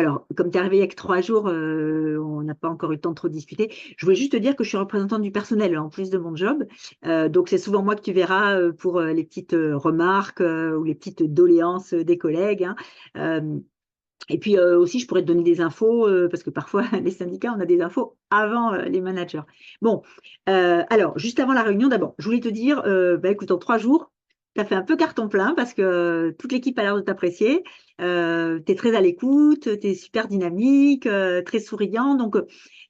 Alors, comme tu es arrivé il y a que 3 jours, on n'a pas encore eu le temps de trop discuter. Je voulais juste te dire que je suis représentante du personnel en plus de mon job. Donc, c'est souvent moi que tu verras pour les petites remarques ou les petites doléances des collègues, hein. Euh, et puis aussi, je pourrais te donner des infos, parce que parfois, les syndicats, on a des infos avant les managers. Bon, alors, juste avant la réunion, d'abord, je voulais te dire, bah, écoute, en 3 jours, tu as fait un peu carton plein parce que toute l'équipe a l'air de t'apprécier. Tu es très à l'écoute, tu es super dynamique, très souriant. Donc,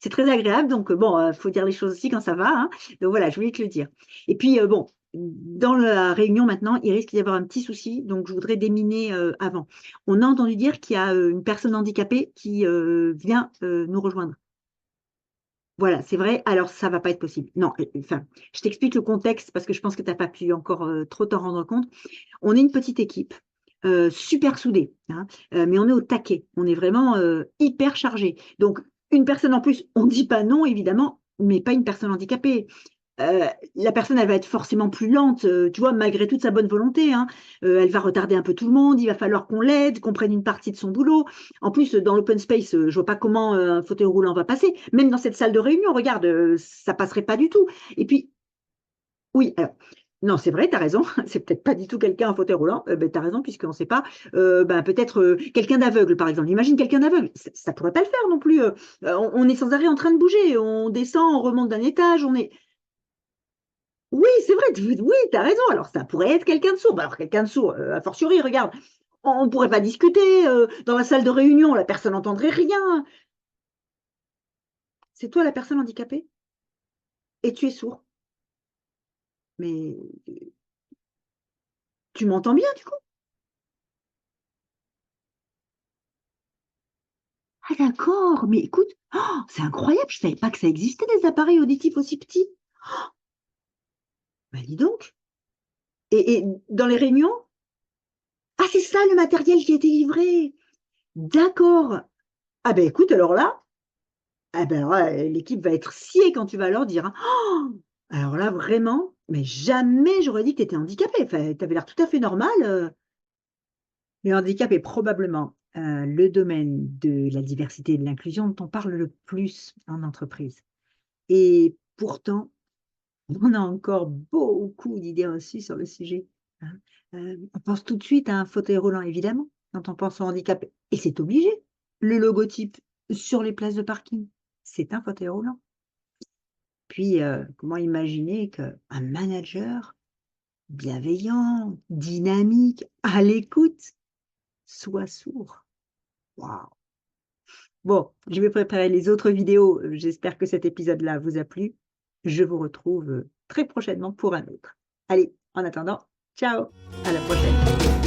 c'est très agréable. Donc, bon, il faut dire les choses aussi quand ça va, hein. Donc, voilà, je voulais te le dire. Et puis, bon, dans la réunion maintenant, il risque d'y avoir un petit souci. Donc, je voudrais déminer avant. On a entendu dire qu'il y a une personne handicapée qui vient nous rejoindre. Voilà, c'est vrai. Alors, ça va pas être possible. Non, enfin, je t'explique le contexte parce que je pense que tu n'as pas pu encore trop t'en rendre compte. On est une petite équipe, super soudée, hein, mais on est au taquet. On est vraiment hyper chargé. Donc, une personne en plus, on ne dit pas non, évidemment, mais pas une personne handicapée. euh, la personne, elle va être forcément plus lente, tu vois, malgré toute sa bonne volonté, hein. Elle va retarder un peu tout le monde, il va falloir qu'on l'aide, qu'on prenne une partie de son boulot. En plus, dans l'open space, je vois pas comment un fauteuil roulant va passer. Même dans cette salle de réunion, regarde, ça passerait pas du tout. Et puis, oui, alors, non, c'est vrai, tu as raison, c'est peut-être pas du tout quelqu'un en fauteuil roulant, ben, tu as raison, puisqu'on ne sait pas, ben, peut-être quelqu'un d'aveugle, par exemple. Imagine quelqu'un d'aveugle, ça ne pourrait pas le faire non plus. On est sans arrêt en train de bouger, on descend, on remonte d'un étage, on est. Oui, c'est vrai, oui, tu as raison. Alors, ça pourrait être quelqu'un de sourd. Bah, alors, quelqu'un de sourd, a fortiori, regarde, on ne pourrait pas discuter dans la salle de réunion, la personne n'entendrait rien. C'est toi la personne handicapée et tu es sourd. Mais tu m'entends bien, du coup? Ah, d'accord, mais écoute, oh, c'est incroyable, je ne savais pas que ça existait des appareils auditifs aussi petits. Bah, dis donc. Et dans les réunions? Ah, c'est ça le matériel qui a été livré. D'accord. Ah, ben écoute, alors là. Ah ben alors là, l'équipe va être sciée quand tu vas leur dire, hein. Oh, alors là, vraiment, mais jamais j'aurais dit que tu étais handicapé. Enfin, tu avais l'air tout à fait normal. Le handicap est probablement le domaine de la diversité et de l'inclusion dont on parle le plus en entreprise. Et pourtant, on a encore beaucoup d'idées reçues sur le sujet, hein. On pense tout de suite à un fauteuil roulant, évidemment, quand on pense au handicap. Et c'est obligé. Le logotype sur les places de parking, c'est un fauteuil roulant. Puis, comment imaginer qu'un manager bienveillant, dynamique, à l'écoute, soit sourd? Waouh! Bon, je vais préparer les autres vidéos. J'espère que cet épisode-là vous a plu. Je vous retrouve très prochainement pour un autre. Allez, en attendant, ciao, à la prochaine.